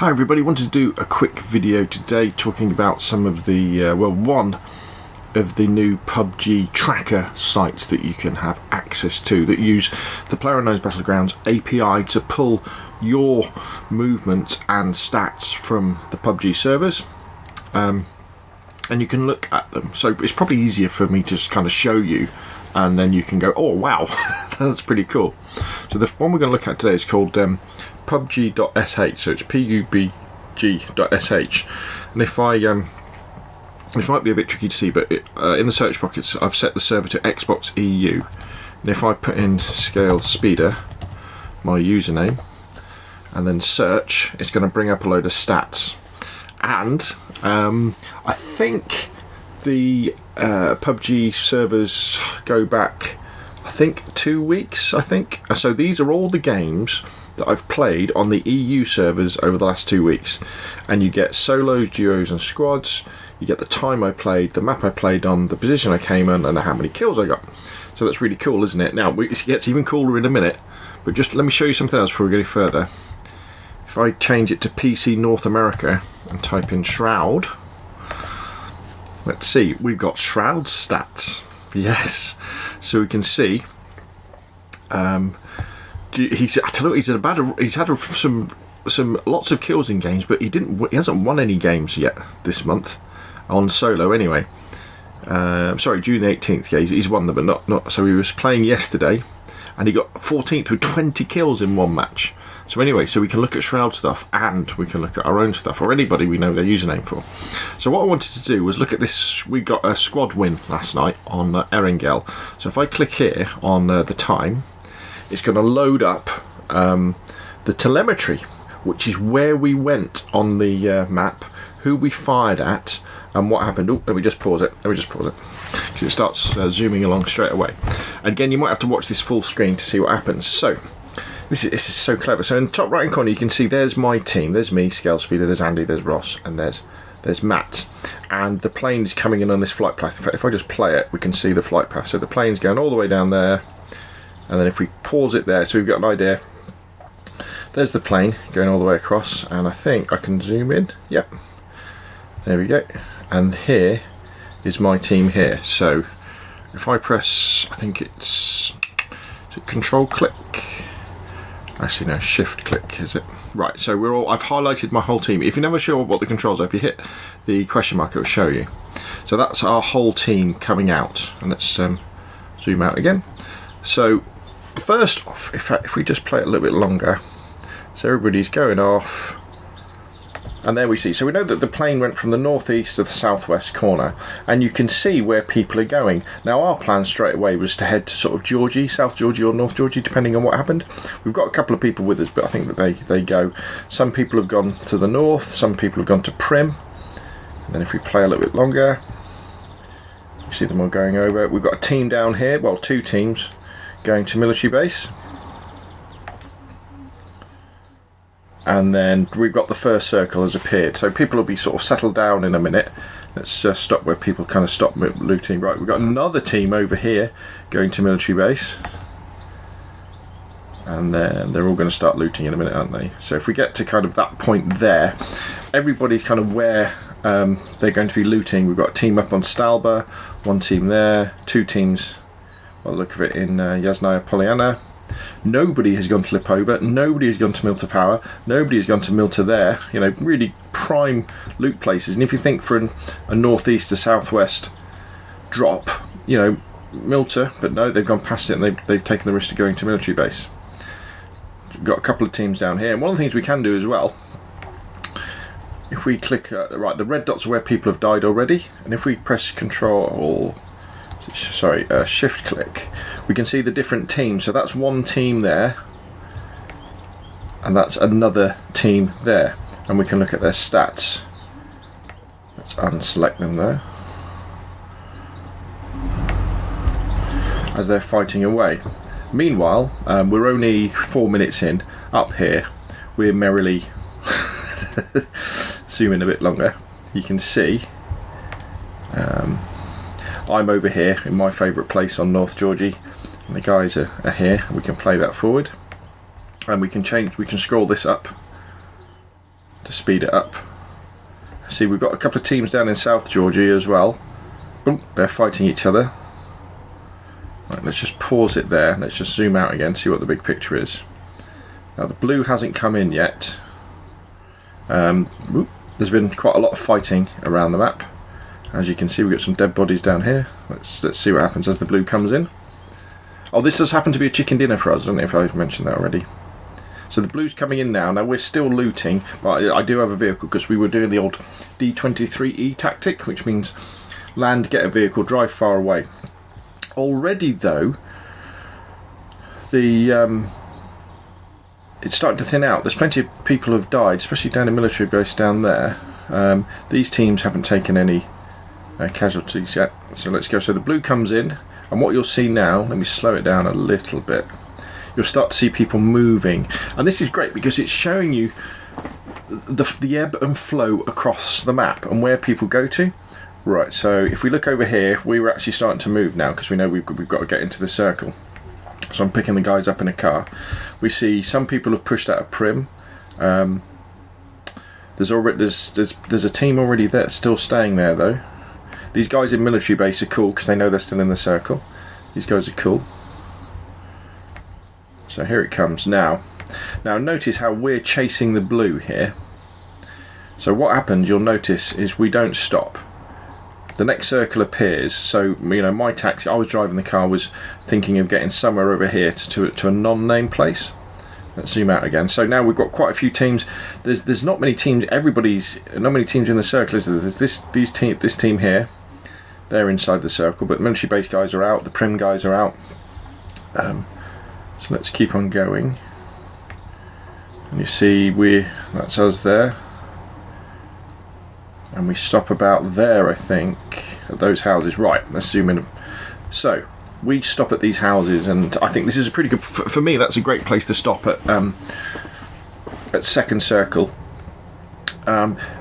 Hi everybody, wanted to do a quick video today talking about some of the, one of the new PUBG tracker sites that you can have access to that use the PlayerUnknown's Battlegrounds API to pull your movement and stats from the PUBG servers. And you can look at them. So it's probably easier for me to just kind of show you, and then you can go, oh wow, that's pretty cool. So the one we're going to look at today is called PUBG.SH, so it's PUBG.SH. And if I this might be a bit tricky to see, but in the search box I've set the server to Xbox EU, and if I put in Scale Speeder, my username, and then search, it's going to bring up a load of stats. And I think the PUBG servers go back, I think 2 weeks, so these are all the games that I've played on the EU servers over the last 2 weeks, and you get solos, duos and squads. You get the time I played, the map I played on, the position I came in, and how many kills I got. So that's really cool, isn't it? Now it gets even cooler in a minute, but just let me show you something else before we go any further. If I change it to PC North America and type in Shroud, let's see, we've got Shroud stats. Yes, so we can see he's had some lots of kills in games, but he hasn't won any games yet this month on solo anyway. Sorry, June the 18th. Yeah, he's won them, but not. So he was playing yesterday, and he got 14th with 20 kills in one match. So anyway, so we can look at Shroud stuff, and we can look at our own stuff, or anybody we know their username for. So what I wanted to do was look at this. We got a squad win last night on Erangel. So if I click here on the time, it's going to load up the telemetry, which is where we went on the map, who we fired at, and what happened. Oh, let me just pause it. Because it starts zooming along straight away. Again, you might have to watch this full screen to see what happens. So this is so clever. So in the top right hand corner you can see there's my team. There's me, Scale Speeder, there's Andy, there's Ross, and there's Matt. And the plane's coming in on this flight path. In fact, if I just play it, we can see the flight path. So the plane's going all the way down there, and then if we pause it there, so we've got an idea. There's the plane going all the way across, and I think I can zoom in. Yep, there we go. And here is my team here. So if I press, I think is it Control click? Actually no, Shift click, is it? Right, so I've highlighted my whole team. If you're never sure what the controls are, if you hit the question mark, it will show you. So that's our whole team coming out, and let's zoom out again. So first off, if we just play it a little bit longer, so everybody's going off, and there we see. So we know that the plane went from the northeast to the southwest corner, and you can see where people are going. Now our plan straight away was to head to sort of Georgie, South Georgie or North Georgie, depending on what happened. We've got a couple of people with us, but I think that they go. Some people have gone to the north, some people have gone to Prim, and then if we play a little bit longer, you see them all going over. We've got a team down here, well, two teams going to military base, and then we've got the first circle has appeared, so people will be sort of settled down in a minute. Let's just stop where people kind of stop looting. Right, we've got another team over here going to military base, and then they're all going to start looting in a minute, aren't they? So if we get to kind of that point there, everybody's kind of where they're going to be looting. We've got a team up on Stalba, one team there, two teams by the look of it in Yasnaya Polyana. Nobody has gone to Lipova, nobody has gone to Milta Power, nobody has gone to Milta there, you know, really prime loot places. And if you think for a northeast to southwest drop, you know, Milta, but no, they've gone past it and they've taken the risk of going to military base. We've got a couple of teams down here, and one of the things we can do as well, if we click, right, the red dots are where people have died already, and if we press Shift click, we can see the different teams. So that's one team there, and that's another team there, and we can look at their stats. Let's unselect them there as they're fighting away. Meanwhile, we're only 4 minutes in. Up here, we're merrily zoom in a bit longer. You can see I'm over here in my favourite place on North Georgie, and the guys are here. We can play that forward, and we can scroll this up to speed it up. See, we've got a couple of teams down in South Georgia as well. Boom, they're fighting each other. Right, let's just pause it there. Let's just zoom out again, see what the big picture is. Now the blue hasn't come in yet. There's been quite a lot of fighting around the map. As you can see, we've got some dead bodies down here. Let's see what happens as the blue comes in. Oh, this does happen to be a chicken dinner for us. I don't know if I've mentioned that already. So the blue's coming in now. Now we're still looting, but I do have a vehicle because we were doing the old D23E tactic, which means land, get a vehicle, drive far away. Already though, the it's starting to thin out. There's plenty of people who have died, especially down in military base down there. These teams haven't taken any casualties yet. So let's go. So the blue comes in, and what you'll see now, let me slow it down a little bit. You'll start to see people moving, and this is great because it's showing you the ebb and flow across the map and where people go to. Right, so if we look over here, we were actually starting to move now because we know we've got to get into the circle. So I'm picking the guys up in a car. We see some people have pushed out of Prim. There's a team already there, still staying there though. These guys in military base are cool because they know they're still in the circle. These guys are cool. So here it comes now. Now notice how we're chasing the blue here. So what happens, you'll notice, is we don't stop. The next circle appears. So you know, my taxi, I was driving the car, was thinking of getting somewhere over here to a non-named place. Let's zoom out again. So now we've got quite a few teams. There's not many teams. Not many teams in the circle. Is there? There's this team here. They're inside the circle, but the military base guys are out. The Prim guys are out. So let's keep on going. And you see, that's us there. And we stop about there, I think, at those houses. Right, let's zoom in. So we stop at these houses, and I think this is a pretty good, for me, that's a great place to stop at second circle.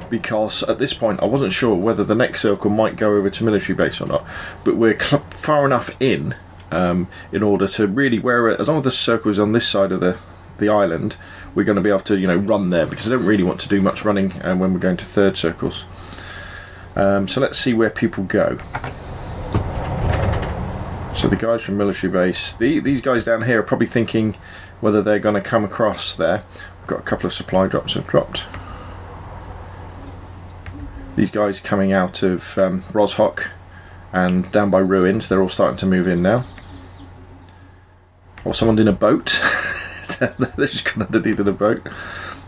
Because at this point I wasn't sure whether the next circle might go over to military base or not, but we're far enough in order to really, as long as the circle is on this side of the island, we're going to be able to, you know, run there, because I don't really want to do much running when we're going to third circles. So let's see where people go. So the guys from military base, these guys down here are probably thinking whether they're going to come across there. We've got a couple of supply drops have dropped. These guys coming out of Roshok and down by Ruins, they're all starting to move in now. Or someone's in a boat. They're just gone underneath in a boat.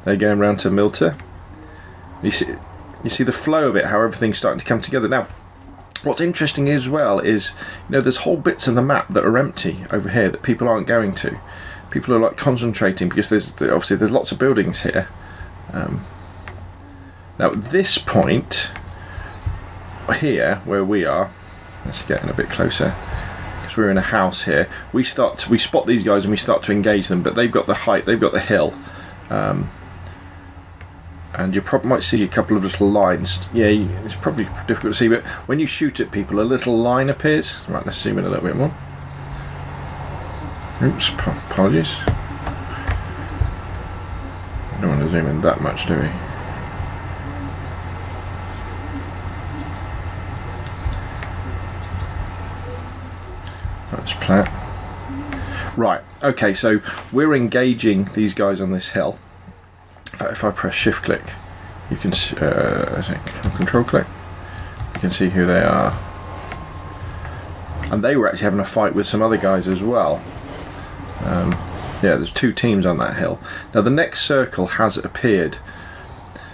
They're going round to Milta. You see the flow of it, how everything's starting to come together. Now, what's interesting as well is, you know, there's whole bits of the map that are empty over here that people aren't going to. People are like concentrating because obviously there's lots of buildings here. Now at this point here where we are, let's get in a bit closer because we're in a house here. We spot these guys and we start to engage them, but they've got the height, they've got the hill, and you probably might see a couple of little lines. Yeah, it's probably difficult to see, but when you shoot at people, a little line appears. Right, let's zoom in a little bit more. Oops, apologies. Don't want to zoom in that much, do we? Let's play it. Right, okay, so we're engaging these guys on this hill. In fact, if I press shift click, you can see, control click, you can see who they are. And they were actually having a fight with some other guys as well. Yeah, there's two teams on that hill. Now the next circle has appeared.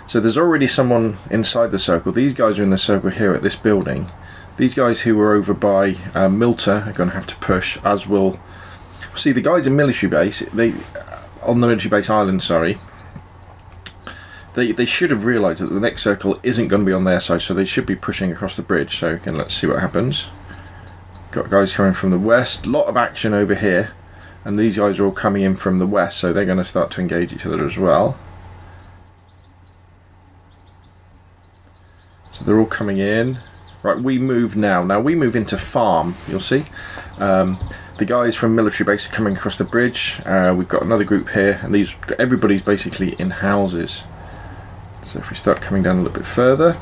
So there's already someone inside the circle. These guys are in the circle here at this building. These guys who were over by Milta are going to have to push, as will... See, the guys in military base, on the military base island, sorry, they should have realised that the next circle isn't going to be on their side, so they should be pushing across the bridge. So again, let's see what happens. Got guys coming from the west, a lot of action over here, and these guys are all coming in from the west, so they're going to start to engage each other as well. So they're all coming in. Right, we move now. Now we move into farm, you'll see. The guys from military base are coming across the bridge. We've got another group here, and everybody's basically in houses. So if we start coming down a little bit further,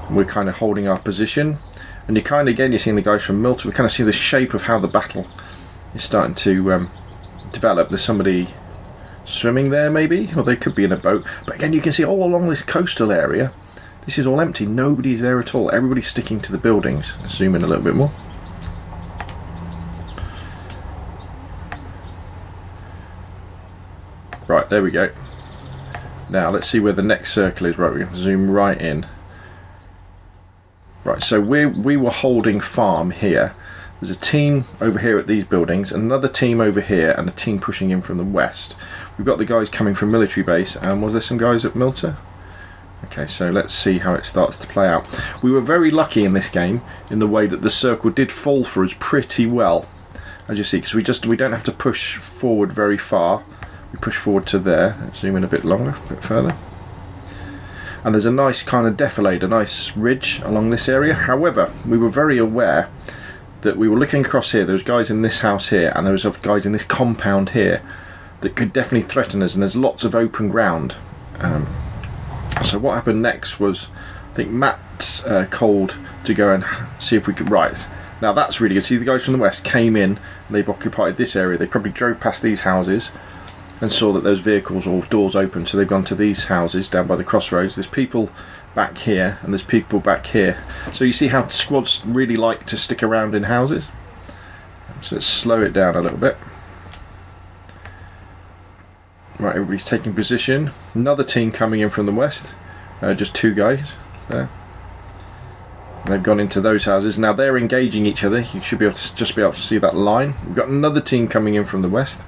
we're kind of holding our position, and you kind of, again, you're seeing the guys from Milton. We kind of see the shape of how the battle is starting to develop. There's somebody swimming there maybe, or they could be in a boat, but again you can see all along this coastal area this is all empty. Nobody's there at all. Everybody's sticking to the buildings. Let's zoom in a little bit more. Right, there we go. Now let's see where the next circle is. Right, we're going to zoom right in. Right, so we were holding farm here. There's a team over here at these buildings, another team over here, and a team pushing in from the west. We've got the guys coming from military base, and was there some guys at Milta? Okay, so let's see how it starts to play out. We were very lucky in this game in the way that the circle did fall for us pretty well, as you see, because we don't have to push forward very far. We push forward to there. Let's zoom in a bit longer, a bit further. And there's a nice kind of defilade, a nice ridge along this area. However, we were very aware that we were looking across here. There was guys in this house here, and there was guys in this compound here that could definitely threaten us, and there's lots of open ground. So what happened next was, I think Matt called to go and see if we could. Right, now that's really good. See, the guys from the west came in, and they've occupied this area. They probably drove past these houses and saw that those vehicles or doors open, so they've gone to these houses down by the crossroads. There's people back here, and there's people back here. So you see how squads really like to stick around in houses. So let's slow it down a little bit. Right, everybody's taking position. Another team coming in from the west. Just two guys there. And they've gone into those houses. Now they're engaging each other. You should be able to just be able to see that line. We've got another team coming in from the west.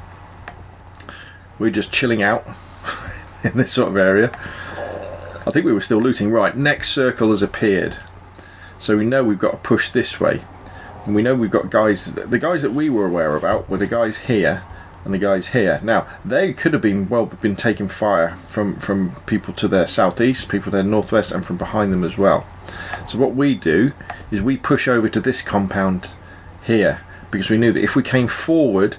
We're just chilling out in this sort of area. I think we were still looting. Right, next circle has appeared. So we know we've got to push this way. And we know we've got guys. The guys that we were aware about were the guys here and the guys here. Now, they could have been taking fire from people to their southeast, people to their northwest, and from behind them as well. So what we do is we push over to this compound here, because we knew that if we came forward,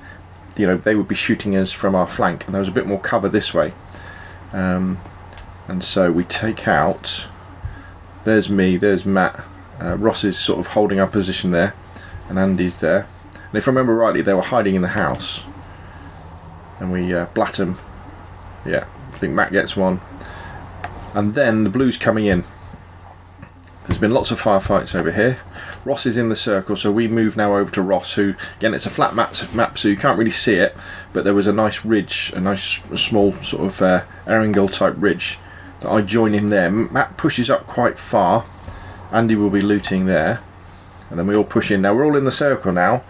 you know, they would be shooting us from our flank, and there was a bit more cover this way. And so we take out, there's me, there's Matt, Ross is sort of holding our position there, and Andy's there. And if I remember rightly, they were hiding in the house. And we blat them. Yeah, I think Matt gets one. And then the blue's coming in. There's been lots of firefights over here. Ross is in the circle, so we move now over to Ross, who, again, it's a flat map, so you can't really see it, but there was a nice ridge, a nice small sort of Erangel type ridge that I join in there. Matt pushes up quite far. Andy will be looting there, and then we all push in. Now we're all in the circle now,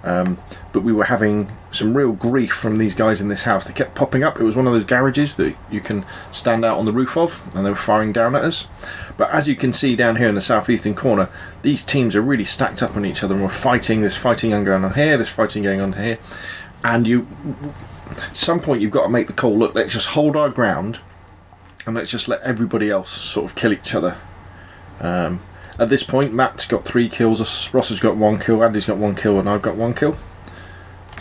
but we were having some real grief from these guys in this house. They kept popping up. It was one of those garages that you can stand out on the roof of, and they were firing down at us. But as you can see down here in the southeastern corner, these teams are really stacked up on each other, and we're fighting. There's fighting going on here, there's fighting going on here, and at some point you've got to make the call. Look, let's just hold our ground, and let's just let everybody else sort of kill each other. At this point, Matt's got 3 kills, Ross has got 1 kill, Andy's got 1 kill, and I've got 1 kill.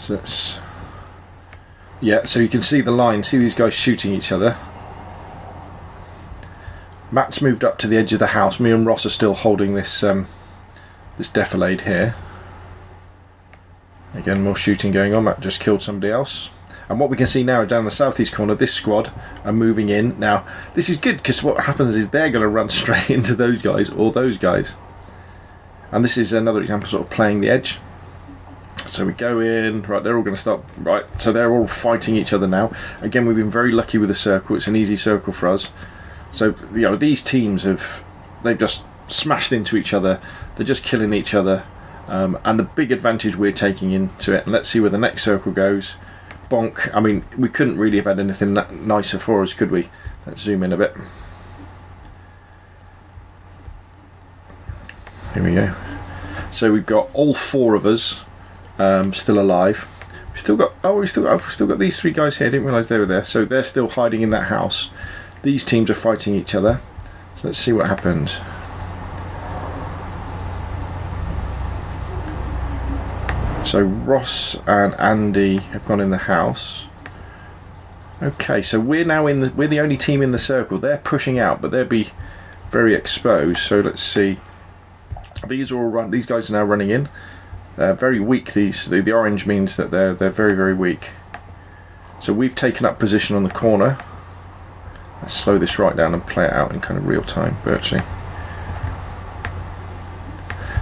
So that's, yeah, so you can see the line, see these guys shooting each other. Matt's moved up to the edge of the house. Me and Ross are still holding this this defilade here. Again, more shooting going on. Matt just killed somebody else. And what we can see now down the southeast corner, this squad are moving in. Now, this is good, because what happens is they're going to run straight into those guys or those guys. And this is another example of sort of playing the edge. So we go in, right, they're all going to start, right, so they're all fighting each other now. Again, we've been very lucky with the circle. It's an easy circle for us. So, you know, these teams they've just smashed into each other. They're just killing each other. And the big advantage we're taking into it, and let's see where the next circle goes. Bonk. I mean, we couldn't really have had anything nicer for us, could we? Let's zoom in a bit. Here we go. So we've got all 4 of us still alive. We've still got these 3 guys here. I didn't realise they were there. So they're still hiding in that house. These teams are fighting each other. So let's see what happens. So Ross and Andy have gone in the house. Okay, so we're now we're the only team in the circle. They're pushing out, but they'll be very exposed. So let's see. These guys are now running in. They're very weak. The orange means that they're very, very weak. So we've taken up position on the corner. Let's slow this right down and play it out in kind of real time, virtually.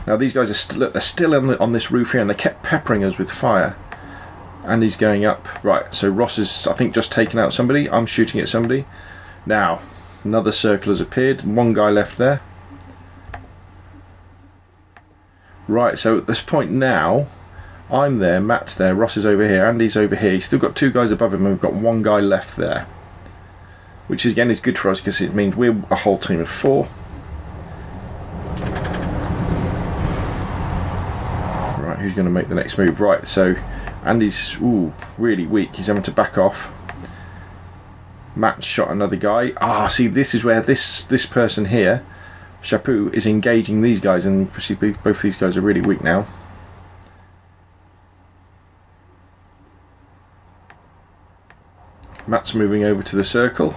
Now these guys are they're still on this roof here, and they kept peppering us with fire. And he's going up. Right, so Ross is, I think, just taken out somebody. I'm shooting at somebody. Now, another circle has appeared. One guy left there. Right, so at this point now, I'm there, Matt's there, Ross is over here, Andy's over here. He's still got two guys above him, and we've got one guy left there. Which, again, is good for us, because it means we're a whole team of 4. Right, who's going to make the next move? Right, so Andy's really weak. He's having to back off. Matt shot another guy. See, this is where this person here, Chapu, is engaging these guys, and see, both these guys are really weak now. Matt's moving over to the circle.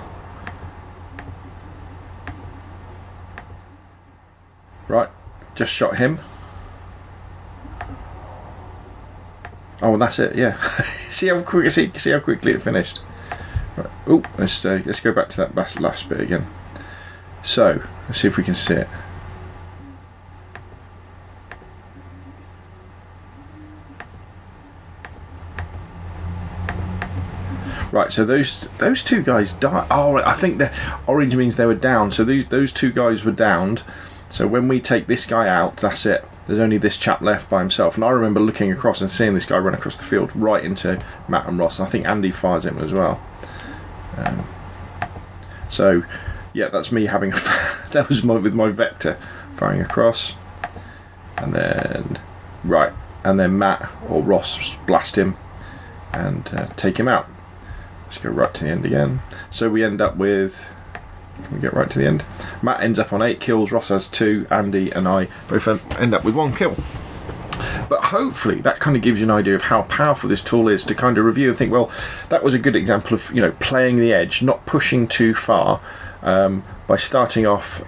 Right, just shot him. Oh, and that's it. Yeah. see how quickly it finished. Right. Oh, let's go back to that last bit again. So let's see if we can see it. Right, so those two guys died. Oh, I think the orange means they were down. So those two guys were downed. So when we take this guy out, that's it. There's only this chap left by himself. And I remember looking across and seeing this guy run across the field right into Matt and Ross. And I think Andy fires him as well. So yeah, that's me having that was with my vector firing across, and then and then Matt or Ross blast him and take him out. Let's go right to the end again. So we end up with, can we get right to the end? Matt ends up on 8 kills, Ross has 2, Andy and I both end up with 1 kill. But hopefully that kind of gives you an idea of how powerful this tool is to kind of review and think, well, that was a good example of, playing the edge, not pushing too far, by starting off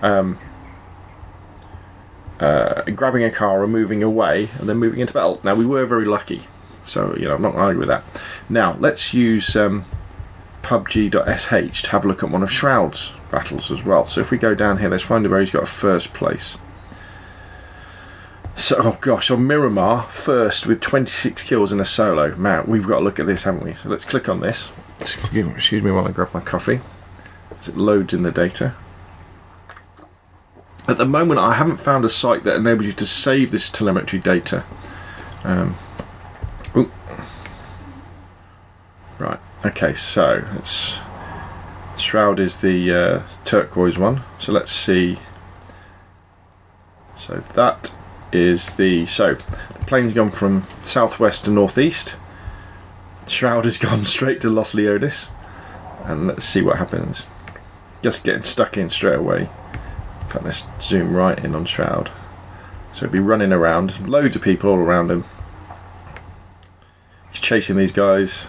grabbing a car and moving away and then moving into battle. Now, we were very lucky, so I'm not going to argue with that. Now let's use PUBG.SH to have a look at one of Shroud's battles as well. So if we go down here, let's find where he's got a first place. So, oh gosh, on Miramar, first with 26 kills in a solo. Man, we've got to look at this, haven't we? So let's click on this. Excuse me while I grab my coffee, as it loads in the data. At the moment, I haven't found a site that enables you to save this telemetry data. Right, okay, so Shroud is the turquoise one. So let's see. So that is the plane's gone from southwest to northeast. Shroud has gone straight to Los Leones, and let's see what happens. Just getting stuck in straight away. In fact, let's zoom right in on Shroud. So he'll be running around, loads of people all around him. He's chasing these guys.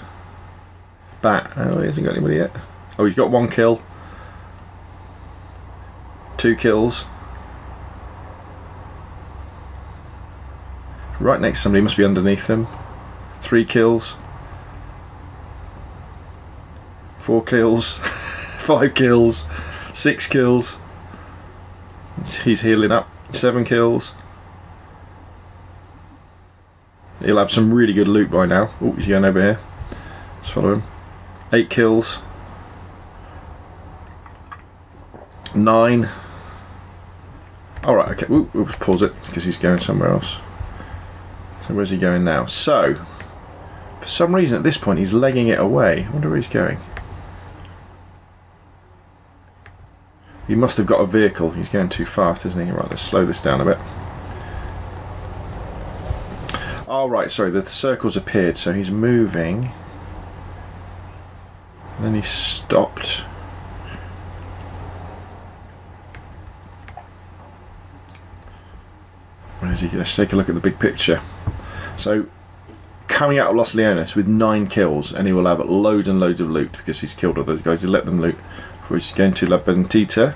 Oh, he hasn't got anybody yet. Oh, he's got 1 kill. 2 kills. Right next to somebody, must be underneath them. 3 kills. 4 kills. 5 kills. 6 kills. He's healing up. 7 kills. He'll have some really good loot by now. Oh, he's going over here. Let's follow him. 8 kills. 9. Alright, okay. Oops, pause it because he's going somewhere else. So where's he going now? So, for some reason at this point he's legging it away. I wonder where he's going. He must have got a vehicle. He's going too fast, isn't he? Right, let's slow this down a bit. Oh, right, sorry, the circle's appeared, so he's moving. And then he stopped. Where is he? Let's take a look at the big picture. So, coming out of Los Leones with 9 kills, and he will have loads and loads of loot because he's killed all those guys. He'll let them loot before he's going to La Bentita.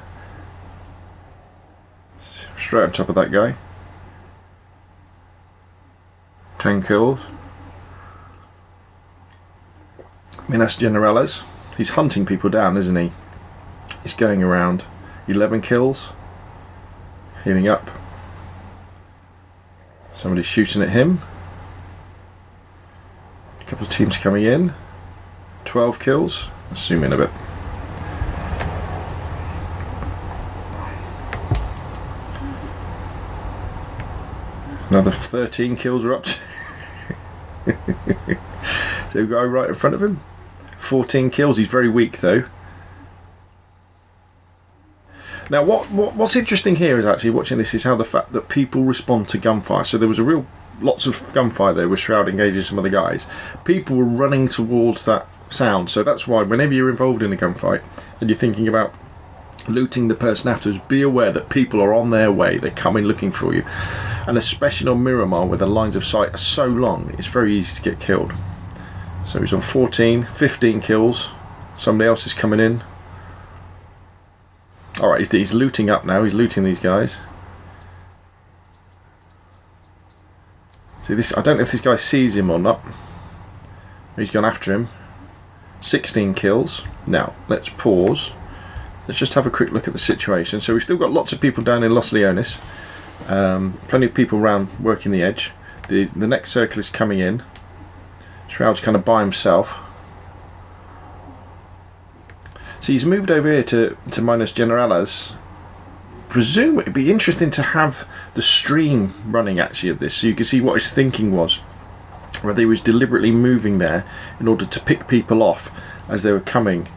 Straight on top of that guy. 10 kills. Minas Generales. He's hunting people down, isn't he? He's going around. 11 kills. Healing up. Somebody's shooting at him. A couple of teams coming in. 12 kills. Let's zoom in a bit. Another 13 kills are up to. The guy right in front of him. 14 kills. He's very weak though. Now what's interesting here is actually watching this is how the fact that people respond to gunfire. So there was lots of gunfire there with Shroud engaging some of the guys. People were running towards that sound. So that's why whenever you're involved in a gunfight and you're thinking about looting the person afterwards, be aware that people are on their way. They're coming looking for you. And especially on Miramar where the lines of sight are so long, it's very easy to get killed. So he's on 14, 15 kills. Somebody else is coming in. Alright, he's looting up now. He's looting these guys. See this? I don't know if this guy sees him or not. He's gone after him. 16 kills. Now, let's pause. Let's just have a quick look at the situation. So we've still got lots of people down in Los Leones. Plenty of people around working the edge. The next circle is coming in. Shroud's kind of by himself. So he's moved over here to Minas Generales. Presume it'd be interesting to have the stream running actually of this, so you can see what his thinking was. Whether he was deliberately moving there in order to pick people off as they were coming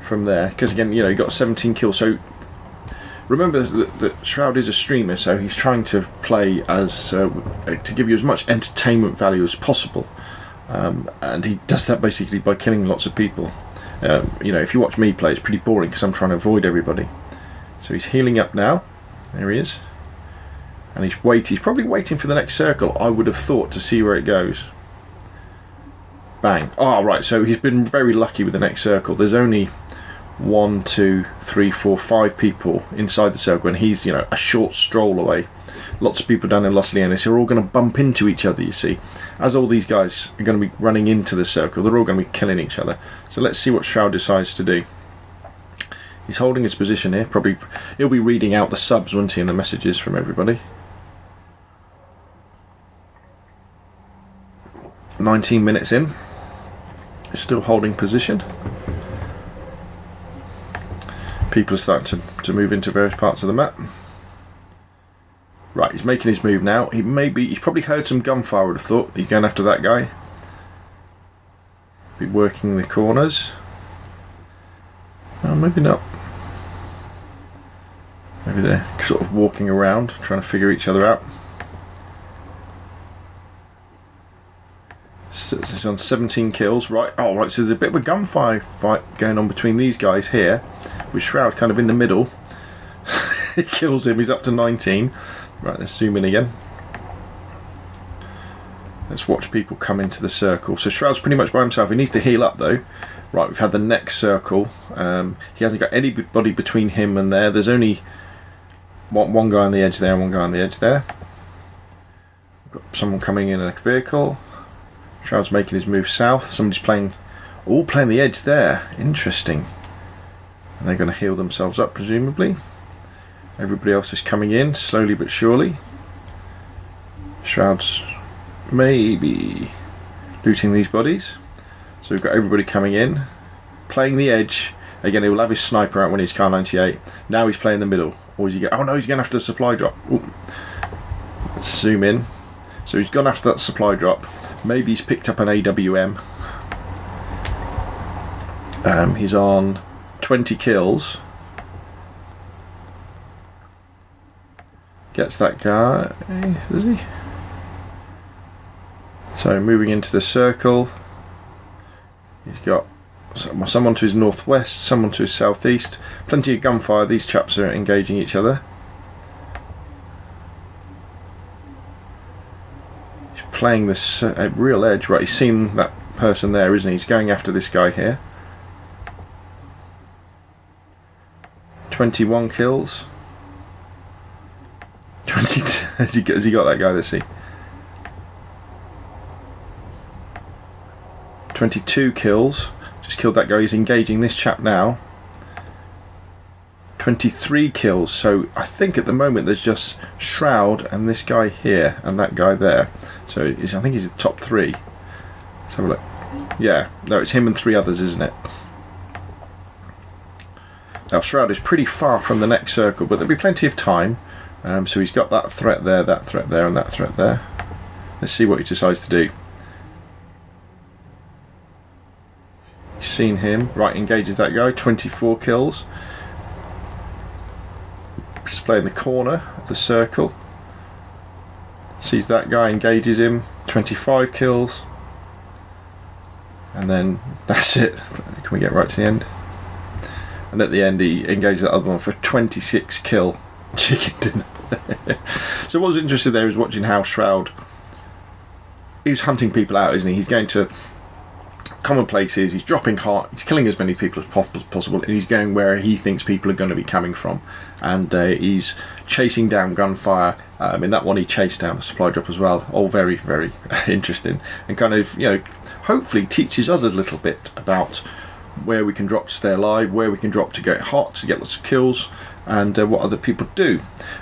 from there. Because again, you know, he got 17 kills. So remember that Shroud is a streamer, so he's trying to play as to give you as much entertainment value as possible, and he does that basically by killing lots of people. You know, if you watch me play, it's pretty boring because I'm trying to avoid everybody. So he's healing up now. There he is, and he's probably waiting for the next circle, I would have thought, to see where it goes. Bang! Oh, right. So he's been very lucky with the next circle. There's only 1, 2, 3, 4, 5 people inside the circle, and he's, you know, a short stroll away. Lots of people down in Los Leones who are all going to bump into each other, you see. As all these guys are going to be running into the circle, they're all going to be killing each other. So let's see what Shroud decides to do. He's holding his position here. Probably he'll be reading out the subs, won't he, and the messages from everybody. 19 minutes in. He's still holding position. People are starting to move into various parts of the map. Right, he's making his move now. He's probably heard some gunfire, I would have thought. He's going after that guy. Be working the corners. Oh, maybe not. Maybe they're sort of walking around, trying to figure each other out. So he's on 17 kills. Right, oh, right, so there's a bit of a gunfire fight going on between these guys here, with Shroud kind of in the middle. He kills him, he's up to 19. Right, let's zoom in again. Let's watch people come into the circle. So Shroud's pretty much by himself. He needs to heal up though. Right, we've had the next circle. He hasn't got anybody between him and there. There's only one guy on the edge there, one guy on the edge there. We've got someone coming in a vehicle. Shroud's making his move south. Somebody's playing the edge there. Interesting. And they're going to heal themselves up, presumably. Everybody else is coming in, slowly but surely. Shroud's maybe looting these bodies. So we've got everybody coming in, playing the edge. Again, he will have his sniper out when he's Car 98. Now he's playing the middle. Or is he oh no, he's going after the supply drop. Ooh. Let's zoom in. So he's gone after that supply drop. Maybe he's picked up an AWM. He's on 20 kills. Gets that guy, does he? So moving into the circle, he's got someone to his northwest, someone to his southeast. Plenty of gunfire. These chaps are engaging each other. He's playing this at real edge. Right, he's seen that person there, isn't he? He's going after this guy here. 21 kills. 22. Has he got that guy? Let's see. 22 kills. Just killed that guy. He's engaging this chap now. 23 kills. So I think at the moment there's just Shroud and this guy here and that guy there. So I think he's the top 3. Let's have a look. Yeah, no, it's him and 3 others, isn't it? Now Shroud is pretty far from the next circle, but there'll be plenty of time. So he's got that threat there, and that threat there. Let's see what he decides to do. He's seen him. Right, engages that guy. 24 kills. He's playing the corner of the circle. Sees that guy, engages him. 25 kills. And then that's it. Can we get right to the end? And at the end he engaged that other one for 26 kill chicken dinner. So what was interesting there is watching how Shroud, he's hunting people out, isn't he? He's going to common places, he's dropping hot, he's killing as many people as possible, and he's going where he thinks people are going to be coming from, and he's chasing down gunfire. In that one he chased down a supply drop as well. All very, very interesting, and kind of, you know, hopefully teaches us a little bit about where we can drop to stay alive, where we can drop to get hot, to get lots of kills, and what other people do.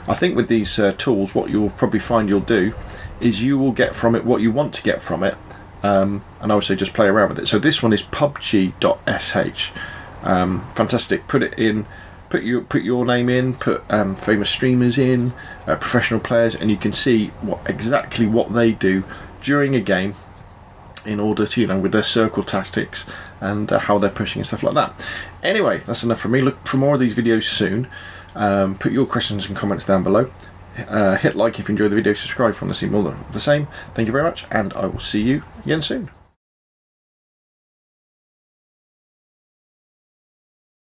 I think with these tools, what you'll probably find you'll do is you will get from it what you want to get from it, and I would say just play around with it. So this one is PUBG.SH. Fantastic. Put it in, put your name in, put famous streamers in, professional players, and you can see exactly what they do during a game, in order to, you know, with their circle tactics and how they're pushing and stuff like that. Anyway, that's enough from me. Look for more of these videos soon. Put your questions and comments down below. Hit like if you enjoyed the video, subscribe if you want to see more of the same. Thank you very much, and I will see you again soon.